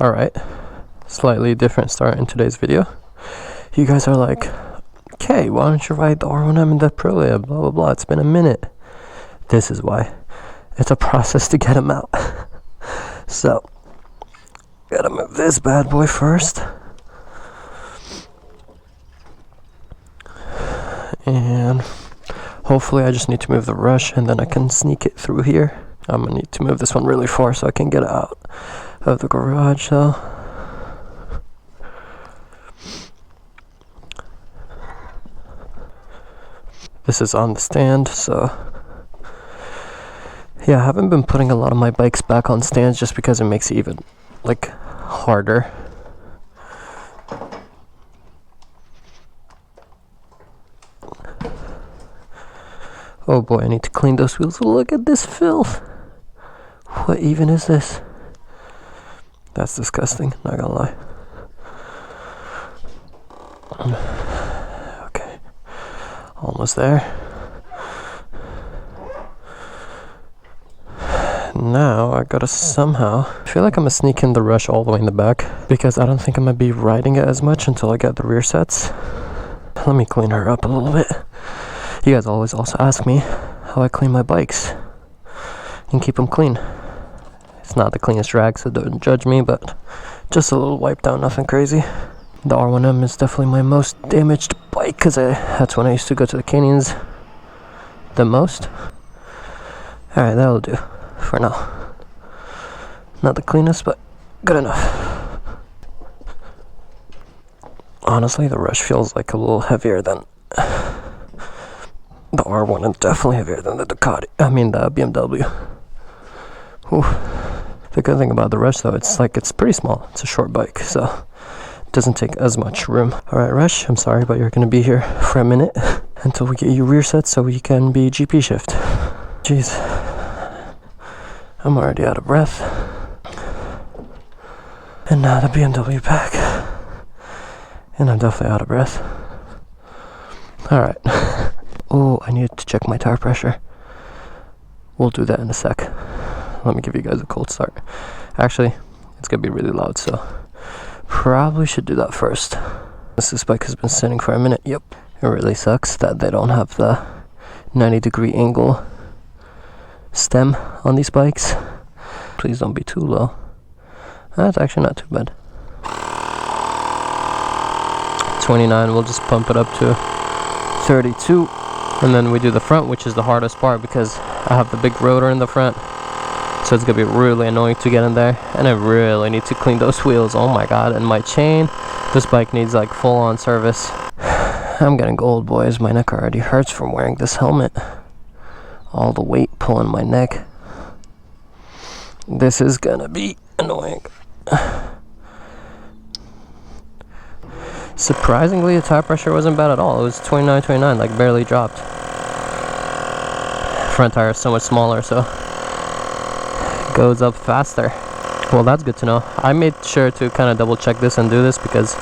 Alright, slightly different start in today's video. You guys are like, okay, why don't you ride the R1M and the portrayed, blah blah blah, it's been a minute. This is why. It's a process to get them out. So, gotta move this bad boy first. And hopefully I just need to move the rush and then I can sneak it through here. I'm gonna need to move this one really far so I can get it out of the garage though. This is on the stand, so yeah, I haven't been putting a lot of my bikes back on stands just because it makes it even like harder. Oh boy, I need to clean those wheels. Look at this filth. What even is this? That's disgusting, not gonna lie. Okay, almost there. Now I gotta somehow, I feel like I'm gonna sneak in the rush all the way in the back because I don't think I'm gonna be riding it as much until I get the rear sets. Let me clean her up a little bit. You guys always also ask me how I clean my bikes and keep them clean. It's not the cleanest drag, so don't judge me, but just a little wipe down, nothing crazy. The R1M is definitely my most damaged bike because that's when I used to go to the canyons the most. Alright, that'll do for now. Not the cleanest, but good enough. Honestly, the rush feels like a little heavier than the R1 is definitely heavier than the Ducati. I mean the BMW. Whew. The good thing about the Rush though, it's pretty small. It's a short bike, so it doesn't take as much room. Alright Rush, I'm sorry, but you're gonna be here for a minute until we get you rear set so we can be GP shift. Jeez. I'm already out of breath. And now the BMW back. And I'm definitely out of breath. Alright. Oh, I need to check my tire pressure. We'll do that in a sec. Let me give you guys a cold start. Actually, it's gonna be really loud, so probably should do that first. This bike has been sitting for a minute. Yep. It really sucks that they don't have the 90-degree angle stem on these bikes. Please don't be too low. That's actually not too bad. 29, we'll just pump it up to 32. And then we do the front, which is the hardest part because I have the big rotor in the front, so it's gonna be really annoying to get in there, and I really need to clean those wheels. Oh my god. And my chain, this bike needs like full-on service. I'm getting old, boys. My neck already hurts from wearing this helmet. All the weight pulling my neck. This is gonna be annoying. Surprisingly, the tire pressure wasn't bad at all. It was 29, like barely dropped. Front tire is so much smaller, so it goes up faster. Well, that's good to know. I made sure to kind of double check this and do this because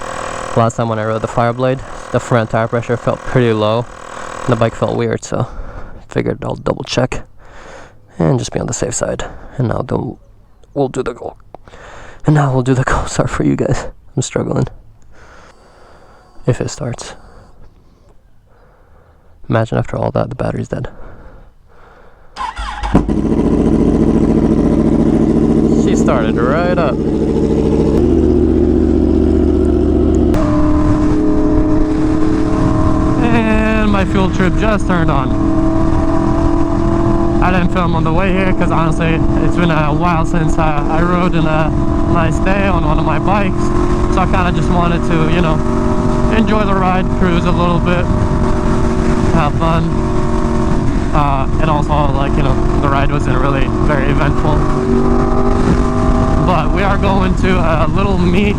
last time when I rode the Fireblade, the front tire pressure felt pretty low. And the bike felt weird, so figured I'll double check and just be on the safe side. And now we'll do the goal. And now we'll do the goal start for you guys. I'm struggling. If it starts. Imagine after all that, the battery's dead. She started right up. And my fuel trip just turned on. I didn't film on the way here because honestly, it's been a while since I rode in a nice day on one of my bikes. So I kind of just wanted to, you know, enjoy the ride, cruise a little bit, have fun, and also, like, you know, the ride wasn't really very eventful, but we are going to a little meet.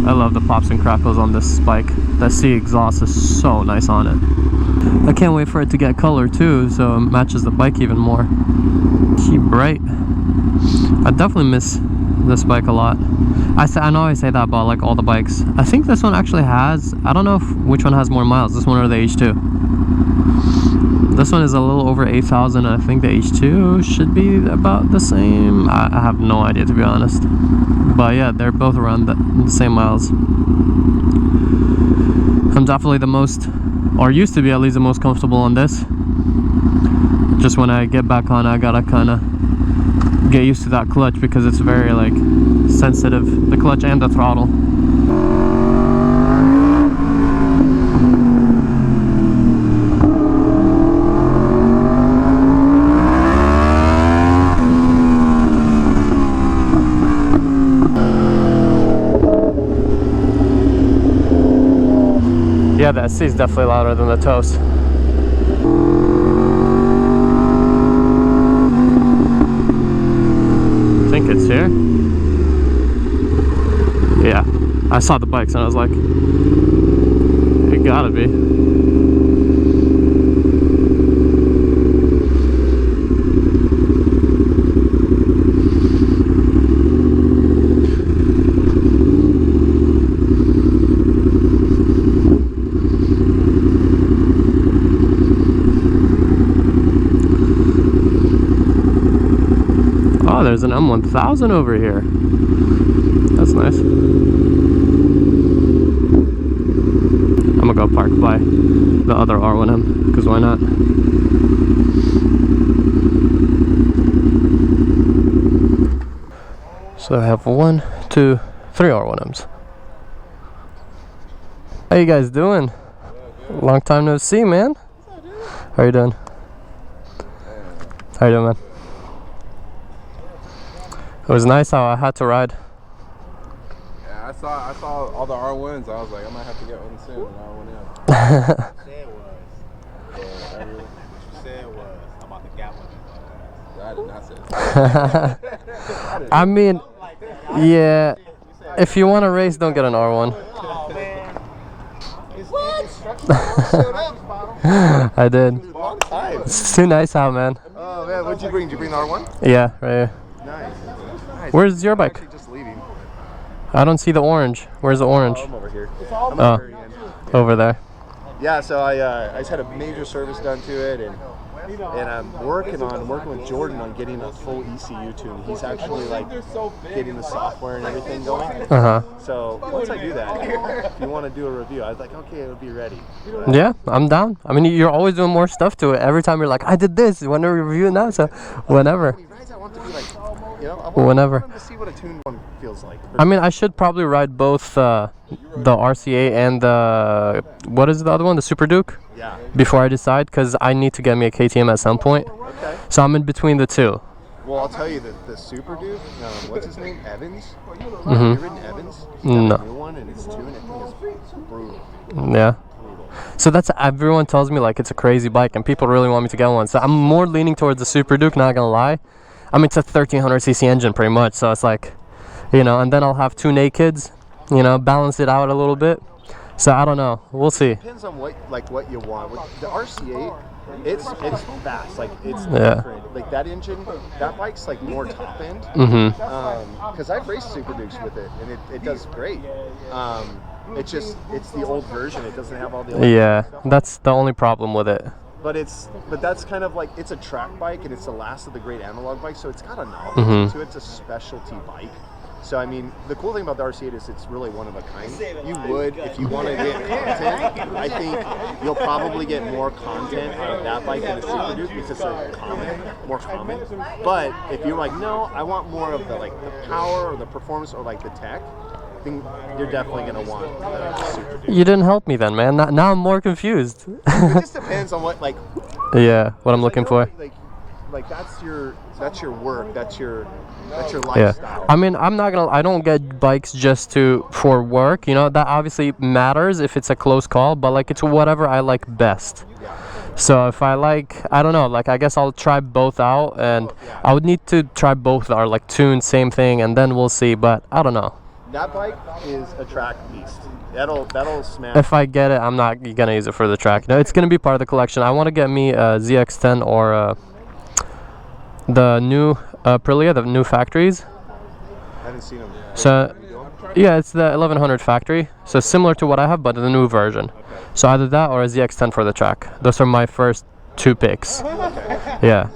I love the pops and crackles on this bike. The C exhaust is so nice on it. I can't wait for it to get color too, so it matches the bike even more. Keep bright. I definitely miss this bike a lot. I know I say that about like all the bikes. I think this one actually has, I don't know which one has more miles, this one or the H2. This one is a little over 8,000. I think the H2 should be about the same. I have no idea, to be honest. But yeah, they're both around the same miles. I'm definitely the most, or used to be at least, the most comfortable on this. Just when I get back on, I gotta kind of get used to that clutch because it's very like sensitive, the clutch and the throttle. Yeah, the SC is definitely louder than the Toast. I think it's here. Yeah, I saw the bikes and I was like, it gotta be. Oh, there's an M1000 over here. That's nice. I'm gonna go park by the other R1M, because why not? So I have 1, 2, 3 R1Ms. How you guys doing? Long time no see, man. How you doing? How you doing, man? It was nice how I had to ride. Yeah, I saw all the R1s. I was like, I might have to get one soon. And R1M. Said it was. Yeah, what you said was, I'm about to get one. I did not say that. I mean, yeah. If you want to race, don't get an R1. Oh man. I did. Long time. It's too nice out, man. Oh man, what'd you bring? Did you bring the R1? Yeah, right here. Nice. Where's your I'm bike? actually just leaving. I don't see the orange. Where's the orange? Oh, I'm over here. Oh, over there. Yeah, so I just had a major service done to it, and I'm working with Jordan on getting a full ECU tune. He's actually like getting the software and everything going. So once I do that, if you want to do a review, I was like, okay, it'll be ready. Yeah, I'm down. I mean, you're always doing more stuff to it. Every time you're like, I did this. You want to review it now? So whenever. I want to be like, you know, I Whenever. want to see what a tuned one feels like. I mean, I should probably ride both the RCA and the, what is the other one? The Super Duke? Yeah. Before I decide, because I need to get me a KTM at some point. Okay. So I'm in between the two. Well, I'll tell you that the Super Duke, what's his name? Evans? Mm-hmm. Have you ridden Evans? He's got No. a new one, and it's tuned. I think it's brutal. Yeah. Brutal. So that's, everyone tells me like it's a crazy bike and people really want me to get one. So I'm more leaning towards the Super Duke, not gonna lie. I mean, it's a 1300cc engine pretty much, so it's like, you know, and then I'll have 2 nakeds, you know, balance it out a little bit. So I don't know, we'll see. Depends on what you want. With the RCA, it's fast, like it's Yeah. different. Like that engine, that bike's like more top end. Because I've raced Super Dukes with it, and it does great. It's the old version. It doesn't have all the old Yeah, stuff. that's the only problem with it. But that's kind of like, it's a track bike, and it's the last of the great analog bikes, so it's got a novelty to it. It's a specialty bike. So I mean, the cool thing about the RC8 is it's really one of a kind. You would, if you want to get content, I think you'll probably get more content out of that bike than a Super Duke because they're more common. But if you're like, no, I want more of the power or the performance or like the tech, I think you're definitely gonna want the Super Duke. You didn't help me then, man. Now I'm more confused. It just depends on what Yeah, what I'm looking for. Like that's your work, that's your lifestyle. Yeah, I mean, I don't get bikes just for work, you know, that obviously matters if it's a close call, but like it's whatever I like best. Yeah. So if I like, I don't know, like I guess I'll try both out, and I would need to try both are like tuned, same thing, and then we'll see, but I don't know. That bike is a track beast. That'll smash. If I get it, I'm not gonna use it for the track. No, it's gonna be part of the collection. I want to get me a ZX10 or the new Aprilia, the new factories. haven't seen them. So, yeah, it's the 1100 factory. So similar to what I have, but the new version. Okay. So either that or a ZX10 for the track. Those are my first 2 picks. Yeah.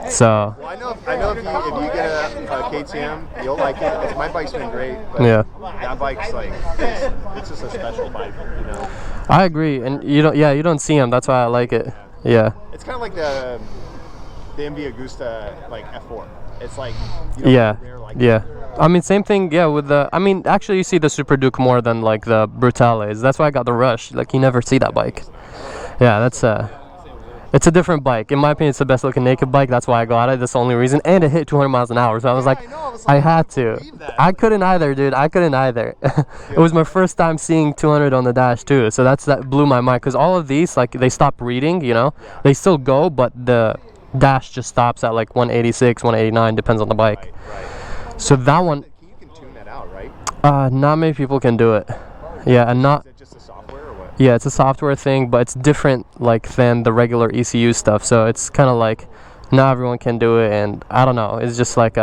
So. Well, I know if you get a KTM, you'll like it. My bike's been great. But Yeah. that bike's like it's just a special bike, you know. I agree, and you don't see them. That's why I like it. Yeah. It's kind of like the MV Agusta like F4. It's like Yeah. like Yeah. I mean, same thing. Yeah, with the. I mean, actually, you see the Super Duke more than like the Brutales. That's why I got the Rush. Like, you never see that bike. Yeah, that's it's a different bike. In my opinion, it's the best looking naked bike. That's why I got it. That's the only reason. And it hit 200 miles an hour. So I was like, I had to. I couldn't either, dude. I couldn't either. It was my first time seeing 200 on the dash too. So that blew my mind. Because all of these, like, they stop reading, you know. They still go, but the dash just stops at like 186, 189, depends on the bike. Right. So that one, You can tune that out, right? not many people can do it. Yeah, and not. Is it just the software or what? Yeah, it's a software thing, but it's different like than the regular ECU stuff. So it's kind of like not everyone can do it, and I don't know. It's just like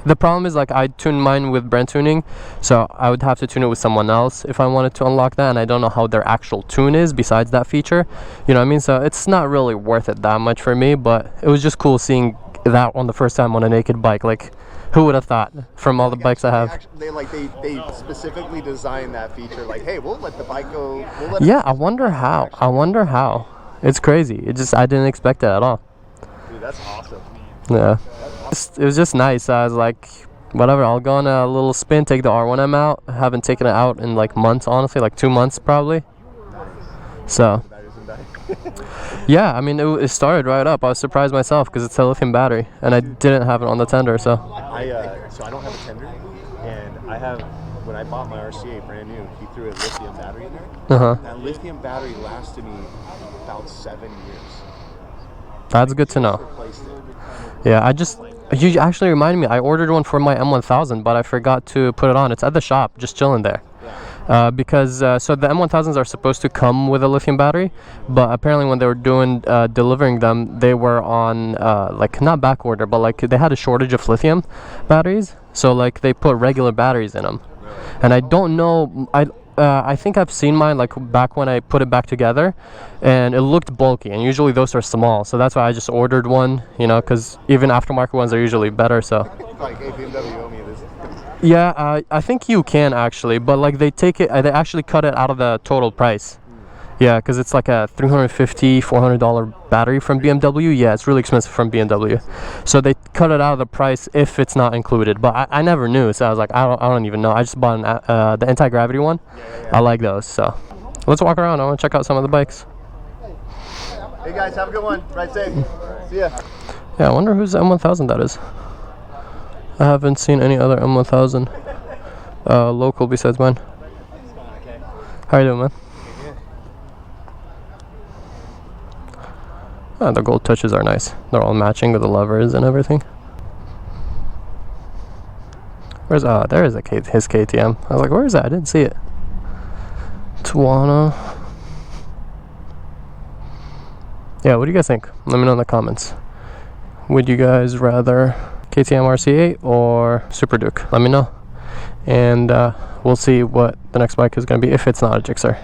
the problem is, like, I tune mine with brand tuning, so I would have to tune it with someone else if I wanted to unlock that, and I don't know how their actual tune is besides that feature. You know what I mean? So it's not really worth it that much for me, but it was just cool seeing that on the first time on a naked bike. Like, who would have thought from all the bikes I have? They specifically designed that feature. Like, hey, we'll let the bike go. Yeah, I wonder how. I wonder how. It's crazy. I didn't expect it at all. Dude, that's awesome. Yeah. It was just nice. I was like, whatever, I'll go on a little spin, take the R1M out. I haven't taken it out in like months, honestly, like 2 months probably. So, yeah, I mean, it started right up. I was surprised myself because it's a lithium battery, and I didn't have it on the tender, so. So I don't have a tender, and I have, when I bought my RC8 brand new, he threw a lithium battery in there. Uh-huh. That lithium battery lasted me about 7 years. That's good to know. Replaced it. Yeah, you actually reminded me, I ordered one for my M1000, but I forgot to put it on. It's at the shop, just chilling there. Because so the M1000s are supposed to come with a lithium battery, but apparently when they were delivering them, they were on like, not back order, but like they had a shortage of lithium batteries, so like they put regular batteries in them. And I don't know, I think I've seen mine like back when I put it back together, and it looked bulky, and usually those are small, so that's why I just ordered one, you know, because even aftermarket ones are usually better. So Like, hey, BMW, owe me this. yeah, I think you can actually, but like they actually cut it out of the total price. Yeah, because it's like a $350, $400 battery from BMW. Yeah, it's really expensive from BMW. So they cut it out of the price if it's not included. But I never knew, so I was like, I don't even know. I just bought the anti-gravity one. I like those. So let's walk around. I want to check out some of the bikes. Hey guys, have a good one. Ride safe. See ya. Yeah, I wonder whose M1000 that is. I haven't seen any other M1000 local besides mine. How you doing, man? Oh, the gold touches are nice. They're all matching with the levers and everything. Where's there is his KTM. I was like, where is that? I didn't see it. Tawana. Yeah, what do you guys think? Let me know in the comments. Would you guys rather KTM RC8 or Super Duke? Let me know. And we'll see what the next bike is going to be if it's not a Gixxer.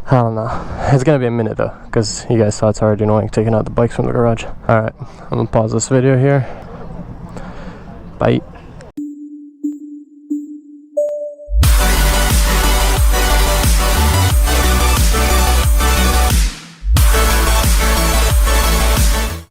I don't know. It's going to be a minute though, because you guys saw it's already annoying taking out the bikes from the garage. Alright, I'm going to pause this video here. Bye.